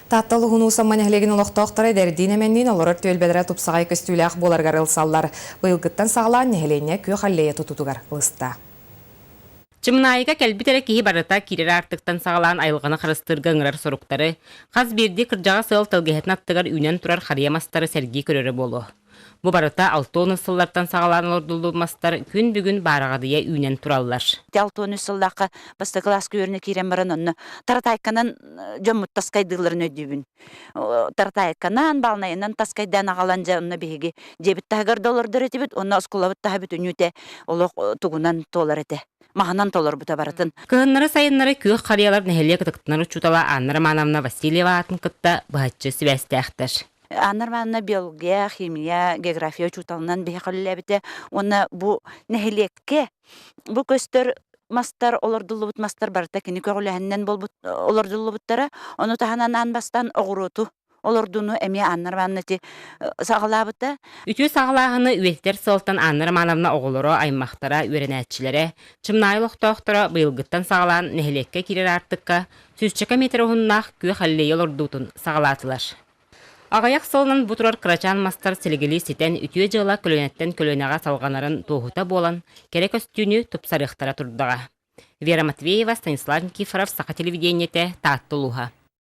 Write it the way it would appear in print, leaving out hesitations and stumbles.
Таатталы хунуса манехлеген олохтоқтары дәрдин әмәннен олорыр төлбәдірі тупсағай көстүләқ боларғар ылсаллар. Бұйылғыттан сағылан нехелене көй қаллея тұтутуғар ылыста. Чымнайга кәлбитере кихи барыта кирер артыктан сағалан айылғаны қырыстырғы ыңырар соруқтары, қаз берді кыржаға сыл тылгехетін аттығар үйнен тұрар қариямастары сәрги көрері болу. Бұ барыта 6 сыллартан сағалан ордылымастар күн бүгін барағадыя үйнен тұралылар. 6 сыллаққа басты класс көріне керен баран онны таратайканан жоммут таскайдыларын өдібін. Таратайканан балнайынан таскайдан ағаланжа онны бейге жебіт тағыр доллардар етібіт, онны оскулабыт тағы бүт үнюте олық туғынан толар еті. Мағынан толар бұта баратын. Кығыннары сайыннары көк қариялар нәхеле кытықтынары чутала Аннара Манамна Васильева атын кытта бұхатчы сібәсті әқтір. Аннарманна биология, химия, география чуталынан бейхалілі біте. Оны бұ нәхелекке, бұ көстер мастар, олардылы бұт мастар барыта кені көғіліхіннен бол олардылы бұттары, оны тағанан анбастан оғыроту. Олордуну эми Аннарманнати сағалабыта. Үтүү сағалағыны үеттер сылтан Аннара Манамна оғылыры аймақтара өренәтчілері, чымнайлық тоқтыра бұйылғыттан сағалан нәхелекке керер артыққа сүзчіка метр оғыннақ көй қаллейел ордутын сағалатылар. Ағаяқ сылынан бұтырар қырачан мастар сілігілі сетен үтүү жыла көлөнеттен көлөнеға салғанарын тоғыта болан керек өстүүні тұпсарықтара тұрдыға. Вера Матвеева, Станислав Никифоров, Сақа телевидениете, Тааттылуға.